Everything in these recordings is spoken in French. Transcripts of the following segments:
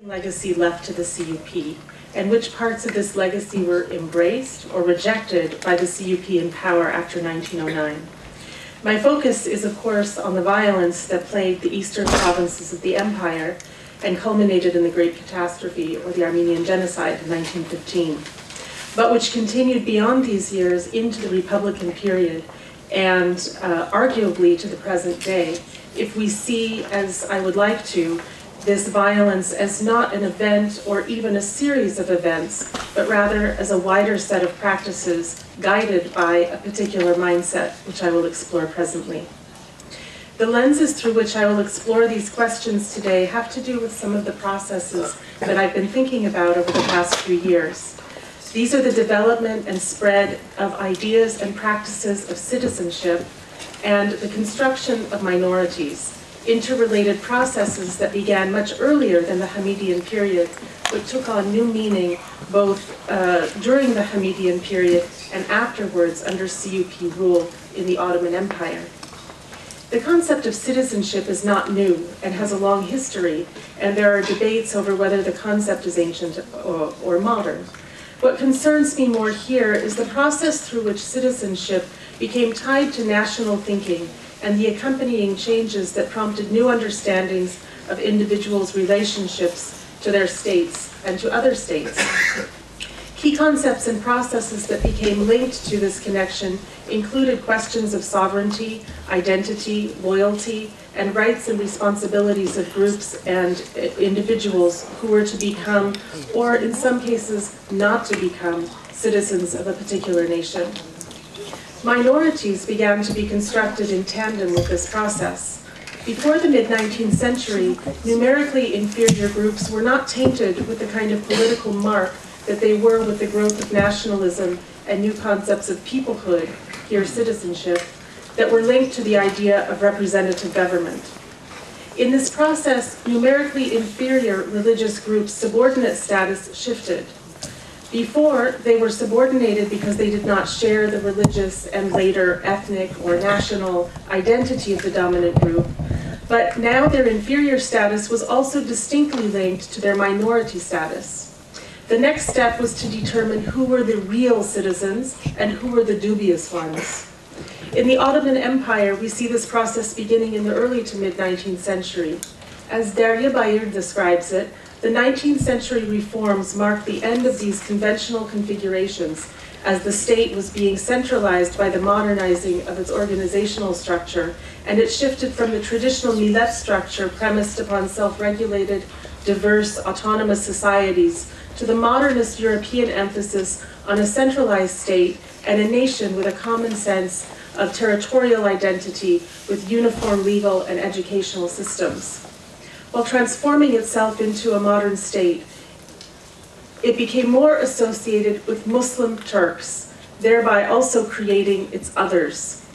legacy left to the CUP, and which parts of this legacy were embraced or rejected by the CUP in power after 1909. My focus is, of course, on the violence that plagued the eastern provinces of the empire and culminated in the Great Catastrophe, or the Armenian Genocide, in 1915, but which continued beyond these years into the Republican period and arguably to the present day, if we see, as I would like to, this violence as not an event or even a series of events, but rather as a wider set of practices guided by a particular mindset, which I will explore presently. The lenses through which I will explore these questions today have to do with some of the processes that I've been thinking about over the past few years. These are the development and spread of ideas and practices of citizenship and the construction of minorities, interrelated processes that began much earlier than the Hamidian period, but took on new meaning both during the Hamidian period and afterwards under CUP rule in the Ottoman Empire. The concept of citizenship is not new and has a long history, and there are debates over whether the concept is ancient or modern. What concerns me more here is the process through which citizenship became tied to national thinking and the accompanying changes that prompted new understandings of individuals' relationships to their states and to other states. Key concepts and processes that became linked to this connection included questions of sovereignty, identity, loyalty, and rights and responsibilities of groups and individuals who were to become, or in some cases not to become, citizens of a particular nation. Minorities began to be constructed in tandem with this process. Before the mid-19th century, numerically inferior groups were not tainted with the kind of political mark that they were with the growth of nationalism and new concepts of peoplehood, here citizenship, that were linked to the idea of representative government. In this process, numerically inferior religious groups' subordinate status shifted. Before, they were subordinated because they did not share the religious and later ethnic or national identity of the dominant group, but now their inferior status was also distinctly linked to their minority status. The next step was to determine who were the real citizens and who were the dubious ones. In the Ottoman Empire, we see this process beginning in the early to mid-19th century. As Derya Bayır describes it, the 19th century reforms marked the end of these conventional configurations as the state was being centralized by the modernizing of its organizational structure, and it shifted from the traditional millet structure premised upon self-regulated, diverse, autonomous societies to the modernist European emphasis on a centralized state and a nation with a common sense of territorial identity with uniform legal and educational systems. While transforming itself into a modern state, it became more associated with Muslim Turks, thereby also creating its others.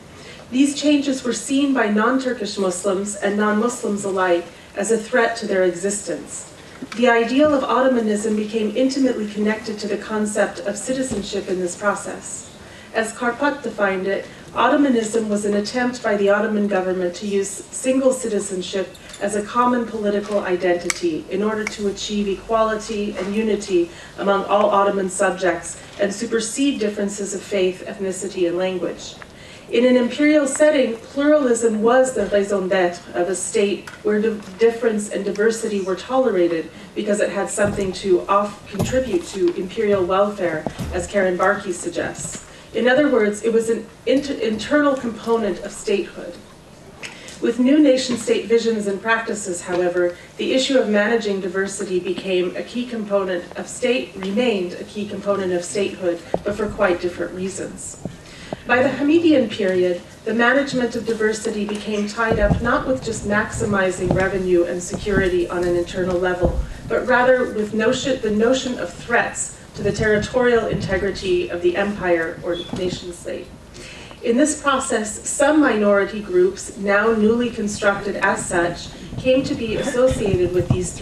These changes were seen by non-Turkish Muslims and non-Muslims alike as a threat to their existence. The ideal of Ottomanism became intimately connected to the concept of citizenship in this process. As Karpat defined it, Ottomanism was an attempt by the Ottoman government to use single citizenship as a common political identity in order to achieve equality and unity among all Ottoman subjects and supersede differences of faith, ethnicity, and language. In an imperial setting, pluralism was the raison d'être of a state where difference and diversity were tolerated because it had something to contribute to imperial welfare, as Karen Barkey suggests. In other words, it was an internal component of statehood. With new nation-state visions and practices, however, the issue of managing diversity became a key component of remained a key component of statehood, but for quite different reasons. By the Hamidian period, the management of diversity became tied up not with just maximizing revenue and security on an internal level, but rather with the notion of threats to the territorial integrity of the empire or nation-state. In this process, some minority groups, now newly constructed as such, came to be associated with these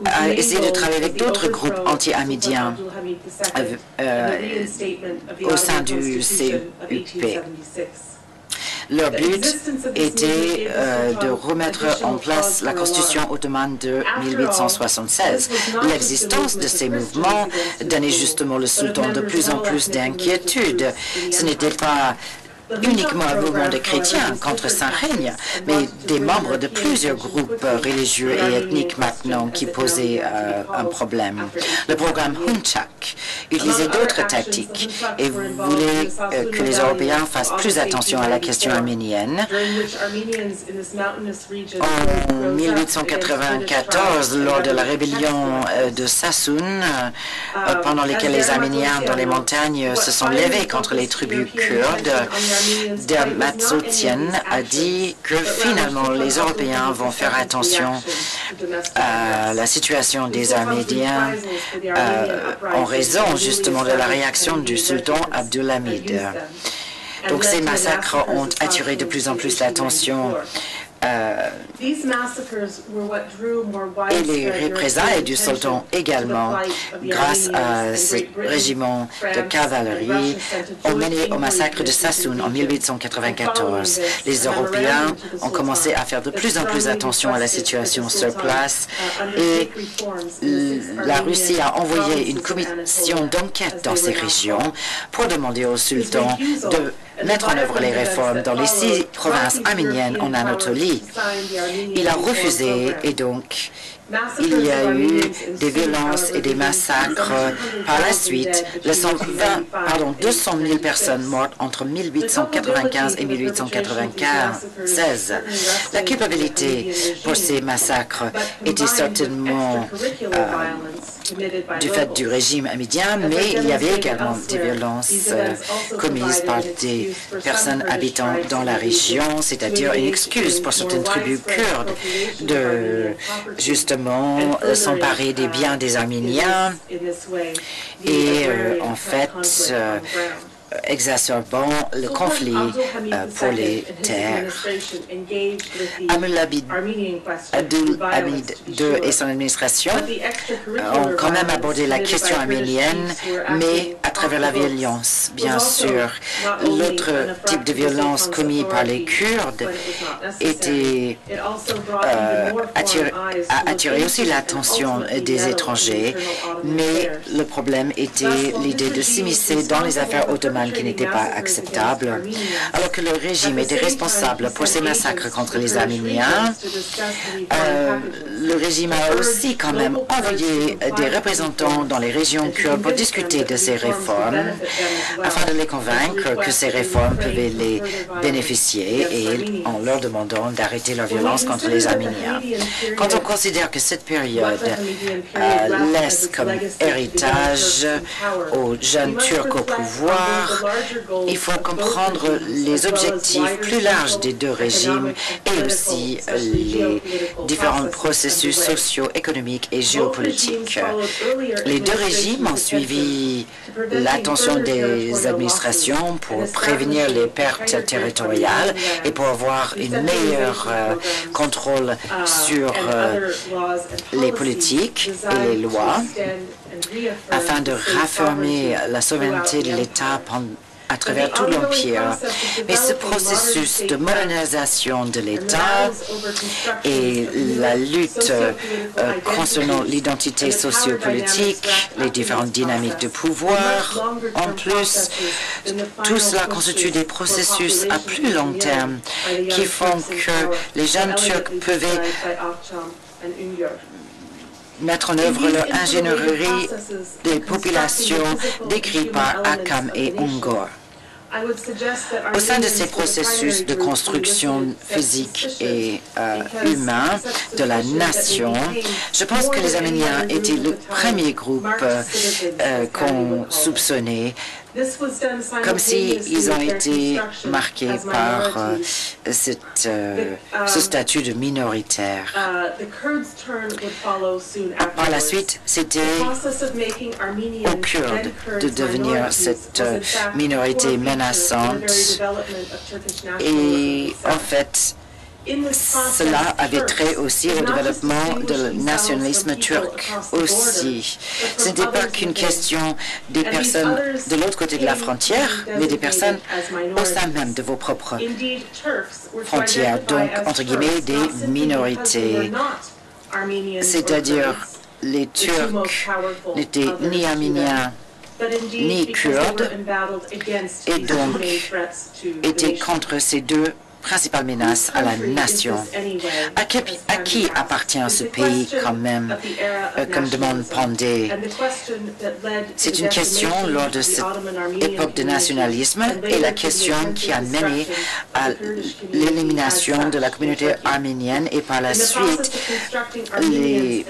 a essayé de travailler avec d'autres groupes anti-hamidiens au sein du CUP. Leur but était de remettre en place la constitution ottomane de 1876. L'existence de ces mouvements donnait justement le sultan de plus en plus d'inquiétude. Ce n'était pas uniquement un mouvement de chrétiens contre Saint-Règne, mais des membres de plusieurs groupes religieux et ethniques maintenant qui posaient un problème. Le programme Hunchak utilisait d'autres tactiques et voulait que les Européens fassent plus attention à la question arménienne. En 1894, lors de la rébellion de Sassoun, pendant laquelle les Arméniens dans les montagnes se sont levés contre les tribus kurdes, Dermatsotian a dit que finalement les Européens vont faire attention à la situation des Arméniens en raison justement de la réaction du sultan Abdulhamid. Donc ces massacres ont attiré de plus en plus l'attention et les représailles du sultan également, grâce à ce régiment de cavalerie, ont mené au massacre de Sassoun en 1894. Les Européens ont commencé à faire de plus en plus attention à la situation sur place et la Russie a envoyé une commission d'enquête dans ces régions pour demander au sultan de mettre en œuvre les réformes dans les 6 provinces arméniennes en Anatolie. Il a refusé et donc il y a eu des violences et des massacres par la suite, laissant 200 000 personnes mortes entre 1895 et 1896. La culpabilité pour ces massacres était certainement du fait du régime arménien, mais il y avait également des violences commises par des personnes habitant dans la région, c'est-à-dire une excuse pour certaines tribus kurdes de justement s'emparer des biens des Arméniens et en fait exacerbant le conflit pour les terres. Abdulhamid II et son administration ont quand même abordé la question arménienne, mais à travers la violence, bien sûr. L'autre type de violence commis par les Kurdes a attiré aussi l'attention des étrangers, mais le problème était l'idée de s'immiscer dans les affaires ottomanes qui n'était pas acceptable. Alors que le régime était responsable pour ces massacres contre les Arméniens, le régime a aussi quand même envoyé des représentants dans les régions kurdes pour discuter de ces réformes, afin de les convaincre que ces réformes pouvaient les bénéficier et en leur demandant d'arrêter leur violence contre les Arméniens. Quand on considère que cette période laisse comme héritage aux jeunes Turcs au pouvoir, il faut comprendre les objectifs plus larges des deux régimes et aussi les différents processus sociaux, économiques et géopolitiques. Les deux régimes ont suivi l'attention des administrations pour prévenir les pertes territoriales et pour avoir une meilleure contrôle sur les politiques et les lois afin de raffermir la souveraineté de l'État à travers tout l'Empire. Mais ce processus de modernisation de l'État et la lutte concernant l'identité sociopolitique, les différentes dynamiques de pouvoir, en plus, tout cela constitue des processus à plus long terme qui font que les jeunes Turcs pouvaient mettre en œuvre leur ingénierie des populations décrites par Akam et Ungor. Au sein de ces processus de construction physique et humain de la nation, je pense que les Arméniens étaient le premier groupe qu'on soupçonnait, comme s'ils ont été marqués par ce statut de minoritaire. Par la suite, c'était aux Kurdes de devenir cette minorité menaçante et en fait, Cela avait trait aussi au développement du nationalisme turc aussi. Ce n'était pas qu'une question des personnes de l'autre côté de la frontière, mais des personnes au sein même de vos propres frontières, donc entre guillemets des minorités. C'est-à-dire les Turcs n'étaient ni arméniens ni kurdes et donc étaient contre ces deux principale menace à la nation. À qui appartient ce pays quand même, comme demande Pandey? C'est une question lors de cette époque de nationalisme et la question qui a mené à l'élimination de la communauté arménienne et par la suite les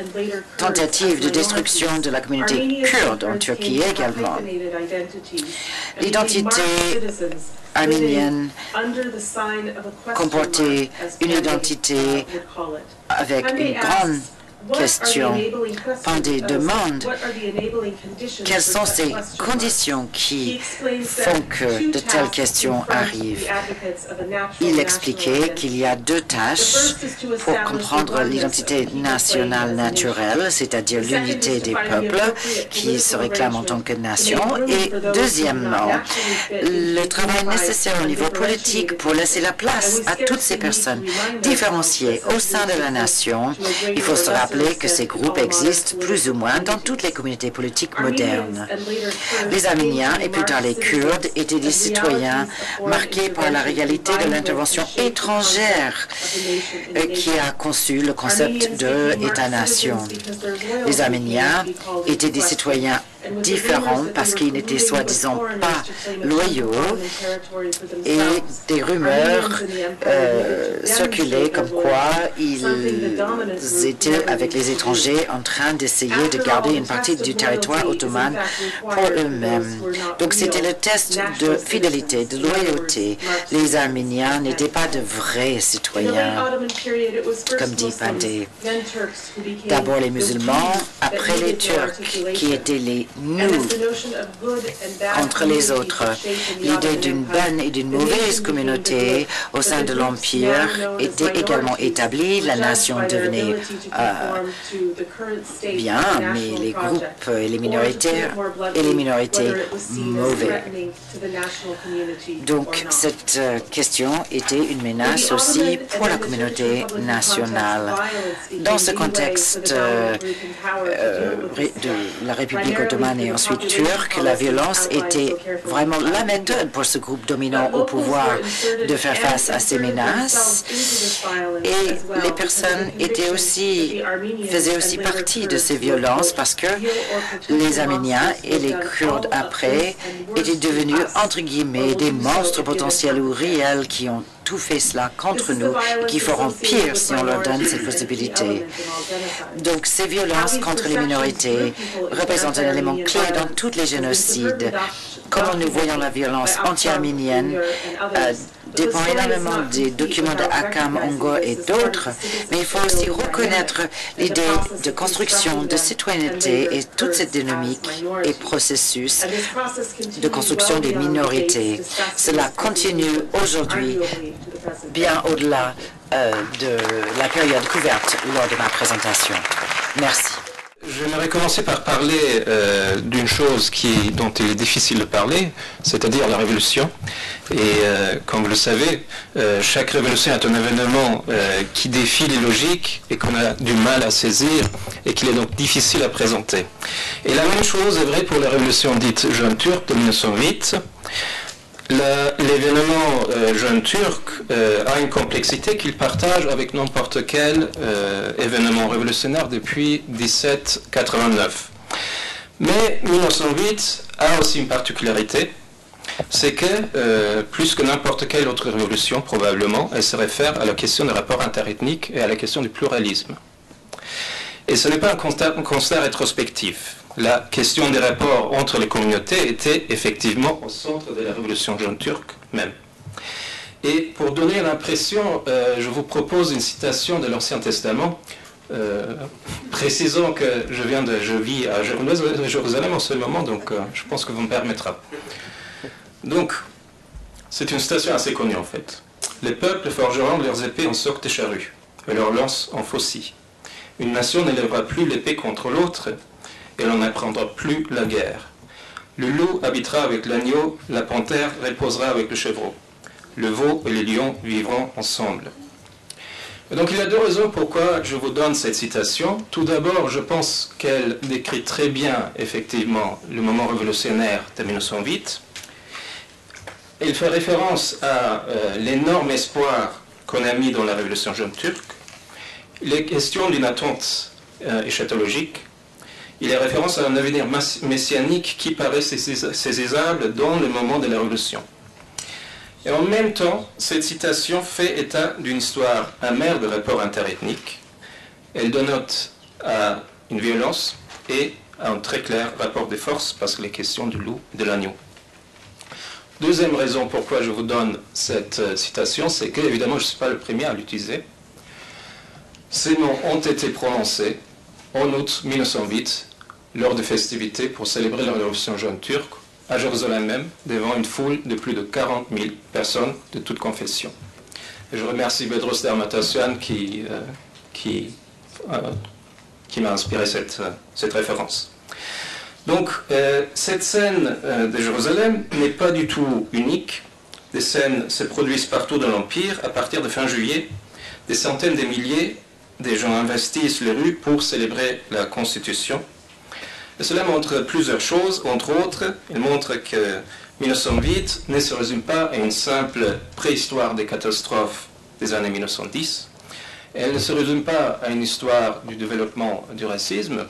tentatives de destruction de la communauté kurde en Turquie également. L'identité arménienne comportait une identité avec une grande question. Pandey demande quelles sont ces conditions qui font que de telles questions arrivent. Il expliquait qu'il y a deux tâches pour comprendre l'identité nationale naturelle, c'est-à-dire l'unité des peuples qui se réclament en tant que nation, et deuxièmement, le travail nécessaire au niveau politique pour laisser la place à toutes ces personnes différenciées au sein de la nation. Il faut se rappeler que ces groupes existent plus ou moins dans toutes les communautés politiques modernes. Les Arméniens et plus tard les Kurdes étaient des citoyens marqués par la réalité de l'intervention étrangère qui a conçu le concept d'État-nation. Les Arméniens étaient des citoyens différents parce qu'ils n'étaient soi-disant pas loyaux et des rumeurs circulaient comme quoi ils étaient avec les étrangers en train d'essayer de garder une partie du territoire ottoman pour eux-mêmes. Donc c'était le test de fidélité, de loyauté. Les Arméniens n'étaient pas de vrais citoyens, comme dit Pandey. D'abord les musulmans, après les Turcs, qui étaient les nous contre les autres. L'idée d'une bonne et d'une mauvaise communauté au sein de l'Empire était également établie. La nation devenait bien, mais les groupes et les minorités mauvais. Donc cette question était une menace aussi pour la communauté nationale. Dans ce contexte de la République ottomane et ensuite turque, la violence était vraiment la méthode pour ce groupe dominant au pouvoir de faire face à ces menaces. Et les personnes faisaient aussi partie de ces violences parce que les Arméniens et les Kurdes après étaient devenus entre guillemets des monstres potentiels ou réels qui ont tout fait cela contre nous et qui feront pire si on leur donne cette possibilité. Donc ces violences contre les minorités représentent un élément clé dans tous les génocides. Comment nous voyons la violence anti-arménienne dépend énormément des documents de Akam, Ongor et d'autres, mais il faut aussi reconnaître l'idée de construction de citoyenneté et toute cette dynamique et processus de construction des minorités. Cela continue aujourd'hui, bien au-delà de la période couverte lors de ma présentation. Merci. J'aimerais commencer par parler d'une chose dont il est difficile de parler, c'est-à-dire la révolution. Et comme vous le savez, chaque révolution est un événement qui défie les logiques et qu'on a du mal à saisir et qu'il est donc difficile à présenter. Et la même chose est vraie pour la révolution dite jeune turque de 1908. L'événement jeune turc a une complexité qu'il partage avec n'importe quel événement révolutionnaire depuis 1789. Mais 1908 a aussi une particularité, c'est que plus que n'importe quelle autre révolution probablement, elle se réfère à la question des rapports interethniques et à la question du pluralisme. Et ce n'est pas un constat rétrospectif. La question des rapports entre les communautés était effectivement au centre de la révolution jeune turque même. Et pour donner l'impression, je vous propose une citation de l'Ancien Testament, précisant que je vis à Jérusalem en ce moment, donc je pense que vous me permettrez. Donc, c'est une citation assez connue en fait. Les peuples forgeront leurs épées en soc de charrue et leurs lances en faucille. Une nation n'élèvera plus l'épée contre l'autre et l'on n'apprendra plus la guerre. Le loup habitera avec l'agneau, la panthère reposera avec le chevreau. Le veau et les lions vivront ensemble. Et donc il y a deux raisons pourquoi je vous donne cette citation. Tout d'abord, je pense qu'elle décrit très bien, effectivement, le moment révolutionnaire de 1908. Elle fait référence à l'énorme espoir qu'on a mis dans la révolution jeune turque. Il est question d'une attente eschatologique. Il est référence à un avenir messianique qui paraît saisissable dans le moment de la révolution. Et en même temps, cette citation fait état d'une histoire amère de rapport interethnique. Elle donne note à une violence et à un très clair rapport de force parce qu'il est question du loup et de l'agneau. Deuxième raison pourquoi je vous donne cette citation, c'est que, évidemment, je ne suis pas le premier à l'utiliser. Ces mots ont été prononcés en août 1908, lors des festivités pour célébrer la révolution jeune turque, à Jérusalem même, devant une foule de plus de 40 000 personnes de toutes confessions. Et je remercie Bedros Dermatasyan qui m'a inspiré cette référence. Donc, cette scène de Jérusalem n'est pas du tout unique. Des scènes se produisent partout dans l'Empire. À partir de fin juillet, des centaines de milliers de gens investissent les rues pour célébrer la Constitution. Et cela montre plusieurs choses. Entre autres, il montre que 1908 ne se résume pas à une simple préhistoire des catastrophes des années 1910. Elle ne se résume pas à une histoire du développement du racisme.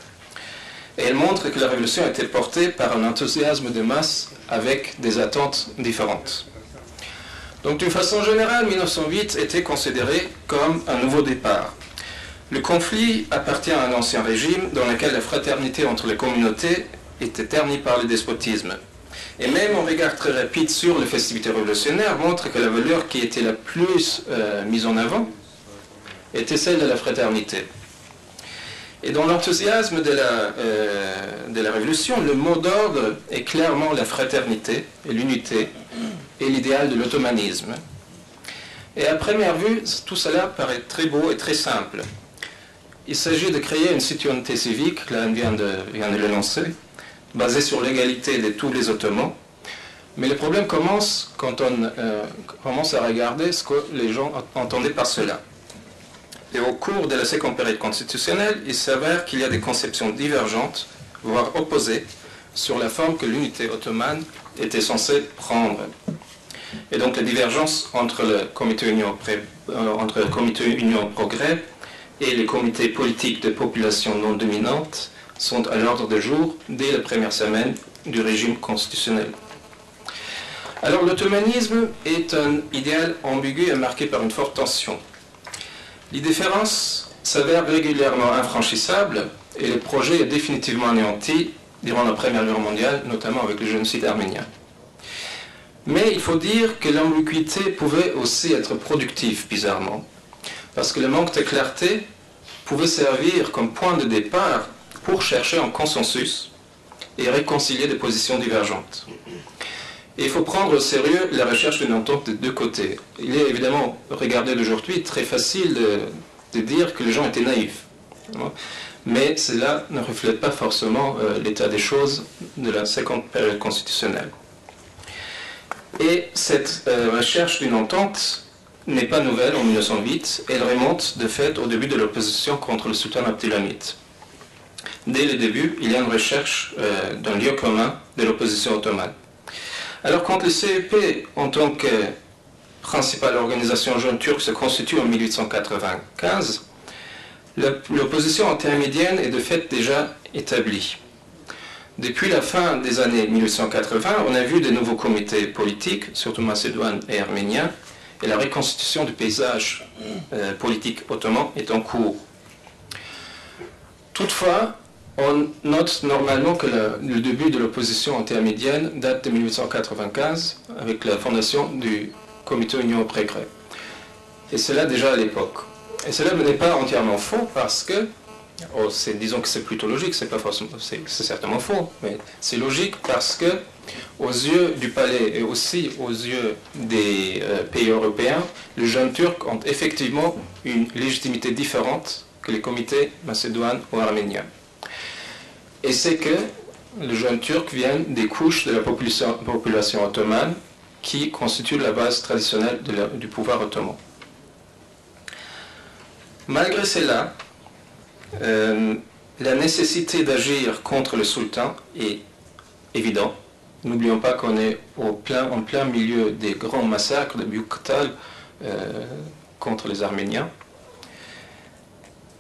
Et elle montre que la révolution a été portée par un enthousiasme de masse avec des attentes différentes. Donc d'une façon générale, 1908 était considéré comme un nouveau départ. Le conflit appartient à un ancien régime dans lequel la fraternité entre les communautés était ternie par le despotisme. Et même un regard très rapide sur les festivités révolutionnaires montre que la valeur qui était la plus mise en avant était celle de la fraternité. Et dans l'enthousiasme de la révolution, le mot d'ordre est clairement la fraternité et l'unité et l'idéal de l'ottomanisme. Et à première vue, tout cela paraît très beau et très simple. Il s'agit de créer une citoyenneté civique, là on vient de le lancer, basée sur l'égalité de tous les Ottomans. Mais le problème commence quand on commence à regarder ce que les gens entendaient par cela. Et au cours de la seconde période constitutionnelle, il s'avère qu'il y a des conceptions divergentes, voire opposées, sur la forme que l'unité ottomane était censée prendre. Et donc les divergences entre le Comité Union Progrès et les comités politiques de populations non dominantes sont à l'ordre du jour dès la première semaine du régime constitutionnel. Alors l'ottomanisme est un idéal ambigu et marqué par une forte tension. Les différences s'avèrent régulièrement infranchissables et le projet est définitivement anéanti durant la Première Guerre mondiale, notamment avec le génocide arménien. Mais il faut dire que l'ambiguïté pouvait aussi être productive, bizarrement, parce que le manque de clarté pouvait servir comme point de départ pour chercher un consensus et réconcilier des positions divergentes. Et il faut prendre au sérieux la recherche d'une entente des deux côtés. Il est évidemment, regardé d'aujourd'hui, très facile de dire que les gens étaient naïfs. Mais cela ne reflète pas forcément l'état des choses de la seconde période constitutionnelle. Et cette recherche d'une entente n'est pas nouvelle en 1908, elle remonte de fait au début de l'opposition contre le sultan Abdülhamid. Dès le début, il y a une recherche d'un lieu commun de l'opposition ottomane. Alors quand le CEP, en tant que principale organisation jeune turque, se constitue en 1895, l'opposition intermédiaire est de fait déjà établie. Depuis la fin des années 1880, on a vu de nouveaux comités politiques, surtout macédoines et arméniens, et la reconstitution du paysage politique ottoman est en cours. Toutefois, on note normalement que le début de l'opposition intermédiaire date de 1895 avec la fondation du Comité Union Progrès. Et cela déjà à l'époque. Et cela n'est pas entièrement faux parce que Oh, disons que c'est plutôt logique, c'est pas forcément, c'est certainement faux, mais c'est logique parce que aux yeux du palais et aussi aux yeux des pays européens, les jeunes Turcs ont effectivement une légitimité différente que les comités macédoines ou arméniens. Et c'est que les jeunes Turcs viennent des couches de la population ottomane qui constituent la base traditionnelle du pouvoir ottoman. Malgré cela, la nécessité d'agir contre le sultan est évidente. N'oublions pas qu'on est en plein milieu des grands massacres de Büyüktal contre les Arméniens.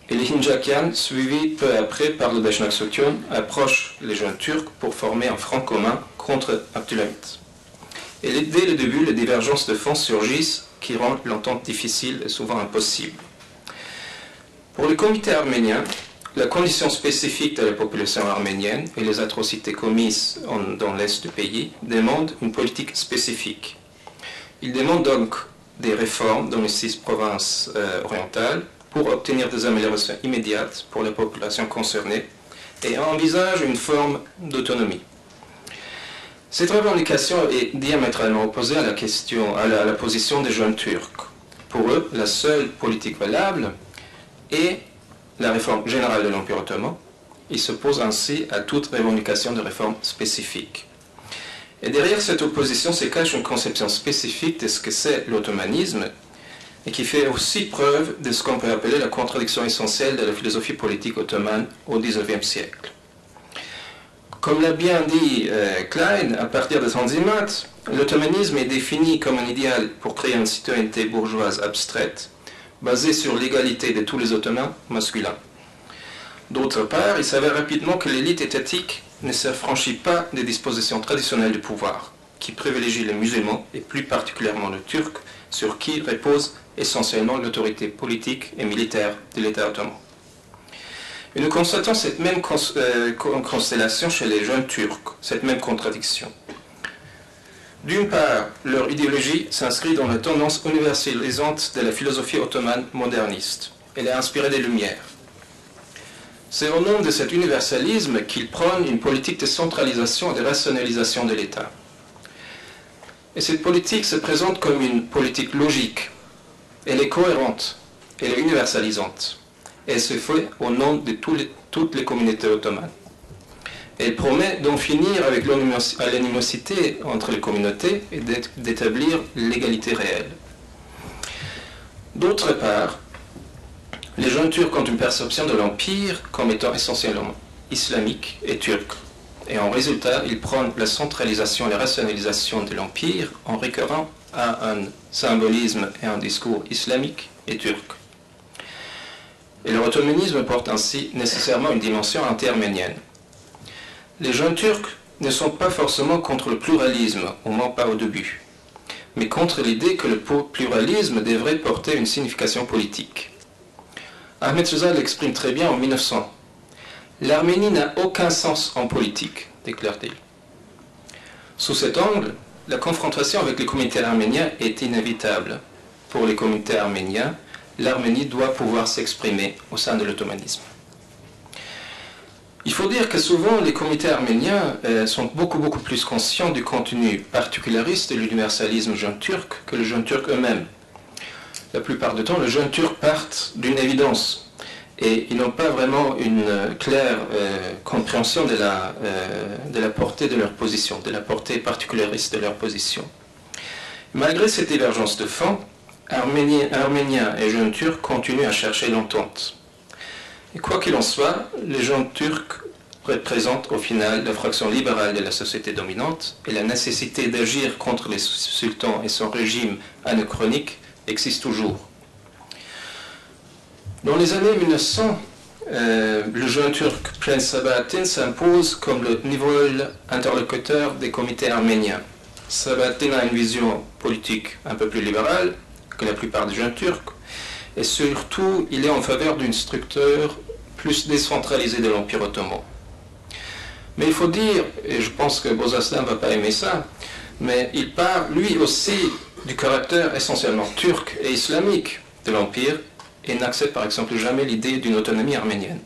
Et les Hinjakians, suivis peu après par le Dashnaksutyon, approchent les jeunes Turcs pour former un front commun contre Abdülhamit. Et dès le début, les divergences de fond surgissent qui rendent l'entente difficile et souvent impossible. Pour le comité arménien, la condition spécifique de la population arménienne et les atrocités commises dans l'est du pays demandent une politique spécifique. Ils demandent donc des réformes dans les 6 provinces orientales pour obtenir des améliorations immédiates pour la population concernée et envisagent une forme d'autonomie. Cette revendication est diamétralement opposée à la position des jeunes Turcs. Pour eux, la seule politique valable est la réforme générale de l'Empire ottoman. Ils s'opposent ainsi à toute revendication de réforme spécifique. Et derrière cette opposition se cache une conception spécifique de ce que c'est l'ottomanisme et qui fait aussi preuve de ce qu'on peut appeler la contradiction essentielle de la philosophie politique ottomane au XIXe siècle. Comme l'a bien dit Klein, à partir de Tanzimat, l'ottomanisme est défini comme un idéal pour créer une citoyenneté bourgeoise abstraite, basée sur l'égalité de tous les Ottomans masculins. D'autre part, il s'avère rapidement que l'élite étatique ne s'affranchit pas des dispositions traditionnelles du pouvoir, qui privilégient les musulmans et plus particulièrement les Turcs, sur qui repose essentiellement l'autorité politique et militaire de l'État ottoman. Et nous constatons cette même constellation chez les jeunes Turcs, cette même contradiction. D'une part, leur idéologie s'inscrit dans la tendance universalisante de la philosophie ottomane moderniste. Elle est inspirée des Lumières. C'est au nom de cet universalisme qu'ils prônent une politique de centralisation et de rationalisation de l'État. Et cette politique se présente comme une politique logique. Elle est cohérente, elle est universalisante. Elle se fait au nom de toutes les communautés ottomanes. Elle promet d'en finir avec l'animosité entre les communautés et d'établir l'égalité réelle. D'autre part, les jeunes Turcs ont une perception de l'Empire comme étant essentiellement islamique et turc. Et en résultat, ils prônent la centralisation et la rationalisation de l'Empire en récurrent à un symbolisme et un discours islamique et turc. Et leur ottomanisme porte ainsi nécessairement une dimension anti-arménienne. Les jeunes Turcs ne sont pas forcément contre le pluralisme, au moins pas au début, mais contre l'idée que le pluralisme devrait porter une signification politique. Ahmet Reza l'exprime très bien en 1900. « L'Arménie n'a aucun sens en politique », déclare-t-il. Sous cet angle, la confrontation avec les communautés arméniennes est inévitable. Pour les communautés arméniennes, l'Arménie doit pouvoir s'exprimer au sein de l'ottomanisme. Il faut dire que souvent les comités arméniens sont beaucoup plus conscients du contenu particulariste de l'universalisme jeune turc que les jeunes turcs eux-mêmes. La plupart du temps, les jeunes turcs partent d'une évidence et ils n'ont pas vraiment une claire compréhension de la portée de leur position, de la portée particulariste de leur position. Malgré cette divergence de fond, Arméniens et jeunes turcs continuent à chercher l'entente. Et quoi qu'il en soit, les jeunes turcs représentent au final la fraction libérale de la société dominante et la nécessité d'agir contre les sultans et son régime anachronique existe toujours. Dans les années 1900, le jeune turc Prince Sabahattin s'impose comme le nouvel interlocuteur des comités arméniens. Sabahattin a une vision politique un peu plus libérale que la plupart des jeunes turcs, et surtout, il est en faveur d'une structure plus décentralisée de l'Empire ottoman. Mais il faut dire, et je pense que Bozaslan ne va pas aimer ça, mais il part lui aussi du caractère essentiellement turc et islamique de l'Empire et n'accepte par exemple jamais l'idée d'une autonomie arménienne.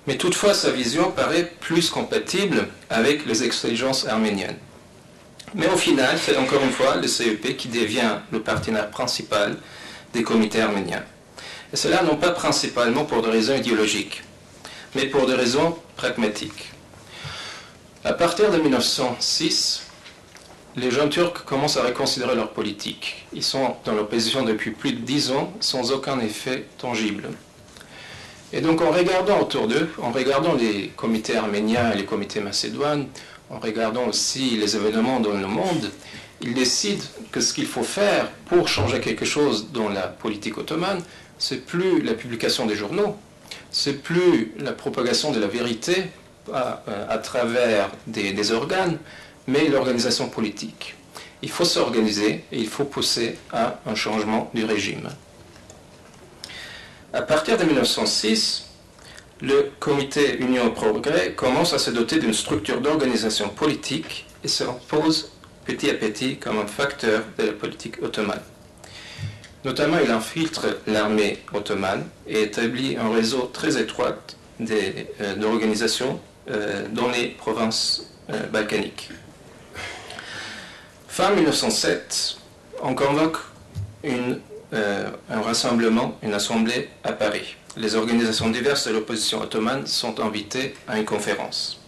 Mais toutefois, sa vision paraît plus compatible avec les exigences arméniennes. Mais au final, c'est encore une fois le CEP qui devient le partenaire principal des comités arméniens. Et cela non pas principalement pour des raisons idéologiques, mais pour des raisons pragmatiques. À partir de 1906, les jeunes Turcs commencent à reconsidérer leur politique. Ils sont dans l'opposition depuis plus de 10 ans, sans aucun effet tangible. Et donc en regardant autour d'eux, en regardant les comités arméniens et les comités macédoines, en regardant aussi les événements dans le monde, ils décident que ce qu'il faut faire pour changer quelque chose dans la politique ottomane, c'est plus la publication des journaux, c'est plus la propagation de la vérité à travers des organes, mais l'organisation politique. Il faut s'organiser et il faut pousser à un changement du régime. À partir de 1906, le comité Union au Progrès commence à se doter d'une structure d'organisation politique et se impose petit à petit comme un facteur de la politique ottomane. Notamment, il infiltre l'armée ottomane et établit un réseau très étroit d'organisations dans les provinces balkaniques. Fin 1907, on convoque un rassemblement, une assemblée à Paris. Les organisations diverses de l'opposition ottomane sont invitées à une conférence.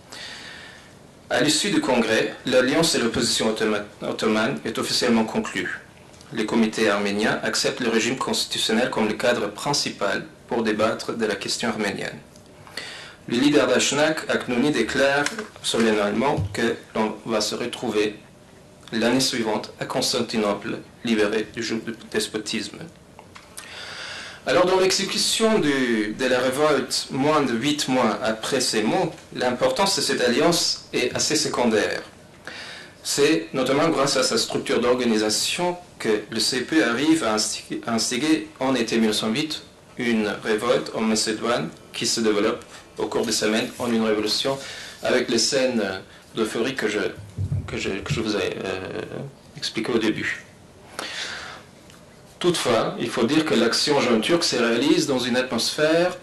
À l'issue du congrès, l'alliance de l'opposition ottomane est officiellement conclue. Les comités arméniens acceptent le régime constitutionnel comme le cadre principal pour débattre de la question arménienne. Le leader d'Ashnak, Aknouni, déclare solennellement que l'on va se retrouver l'année suivante à Constantinople, libéré du joug du despotisme. Alors, dans l'exécution de la révolte, moins de 8 mois après ces mots, l'importance de cette alliance est assez secondaire. C'est notamment grâce à sa structure d'organisation que le CEP arrive à instiguer en été 1908 une révolte en Macédoine qui se développe au cours des semaines en une révolution avec les scènes d'euphorie que je vous ai expliquées au début. Toutefois, il faut dire que l'action jeune turque se réalise dans une atmosphère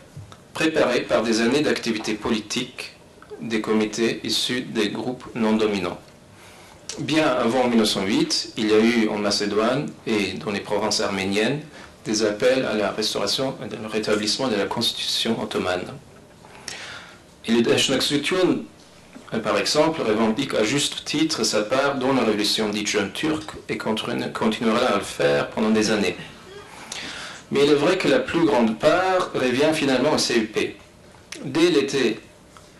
préparée par des années d'activité politique des comités issus des groupes non dominants. Bien avant 1908, il y a eu en Macédoine et dans les provinces arméniennes des appels à la restauration et au rétablissement de la constitution ottomane. Et le Dashnak-Sutyun, par exemple, revendique à juste titre sa part dans la révolution dite jeune turque et continuera à le faire pendant des années. Mais il est vrai que la plus grande part revient finalement au CEP. Dès l'été,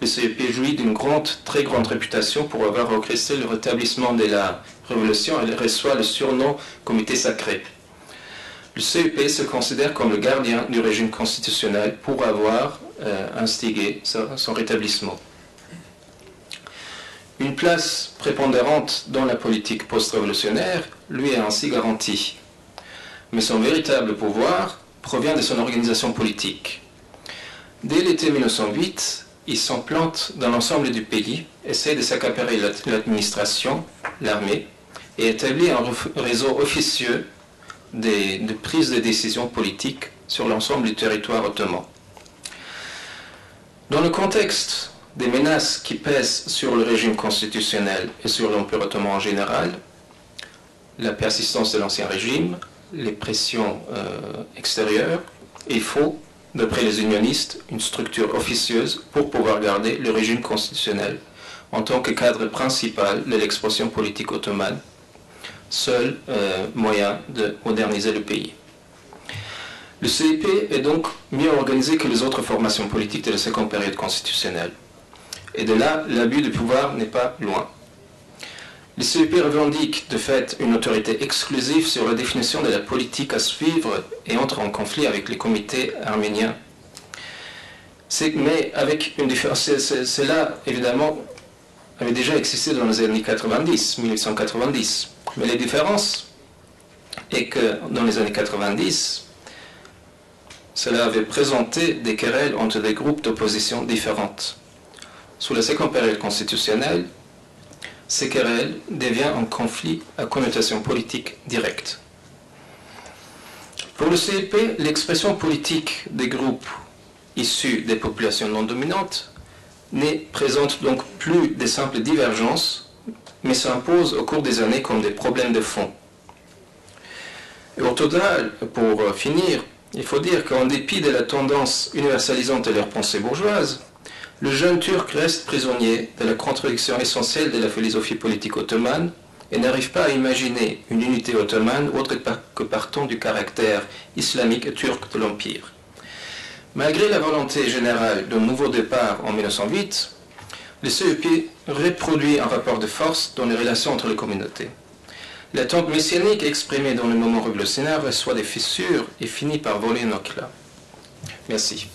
le CEP jouit d'une très grande réputation pour avoir orchestré le rétablissement de la révolution et reçoit le surnom comité sacré. Le CEP se considère comme le gardien du régime constitutionnel pour avoir instigé son rétablissement. Une place prépondérante dans la politique post-révolutionnaire lui est ainsi garantie. Mais son véritable pouvoir provient de son organisation politique. Dès l'été 1908, il s'implante dans l'ensemble du pays, essaie de s'accaparer l'administration, l'armée, et établit un réseau officieux de prise de décisions politiques sur l'ensemble du territoire ottoman. Dans le contexte des menaces qui pèsent sur le régime constitutionnel et sur l'Empire ottoman en général, la persistance de l'ancien régime, les pressions extérieures, il faut, d'après les unionistes, une structure officieuse pour pouvoir garder le régime constitutionnel en tant que cadre principal de l'expression politique ottomane, seul moyen de moderniser le pays. Le CEP est donc mieux organisé que les autres formations politiques de la seconde période constitutionnelle. Et de là, l'abus de pouvoir n'est pas loin. Le CEP revendique de fait une autorité exclusive sur la définition de la politique à suivre et entre en conflit avec les comités arméniens. Mais avec une différence, cela évidemment avait déjà existé dans les années 90, 1890. Mais la différence est que dans les années 90, cela avait présenté des querelles entre des groupes d'opposition différentes. Sous la seconde période constitutionnelle, ces querelles deviennent un conflit à connotation politique directe. Pour le CEP, l'expression politique des groupes issus des populations non dominantes ne présentent donc plus des simples divergences, mais s'imposent au cours des années comme des problèmes de fond. Et au total, pour finir, il faut dire qu'en dépit de la tendance universalisante de leur pensée bourgeoise, le jeune Turc reste prisonnier de la contradiction essentielle de la philosophie politique ottomane et n'arrive pas à imaginer une unité ottomane autre que partant du caractère islamique et turc de l'Empire. Malgré la volonté générale d'un nouveau départ en 1908, le CEP reproduit un rapport de force dans les relations entre les communautés. L'attente messianique exprimée dans le moment révolutionnaire reçoit des fissures et finit par voler un éclat. Merci.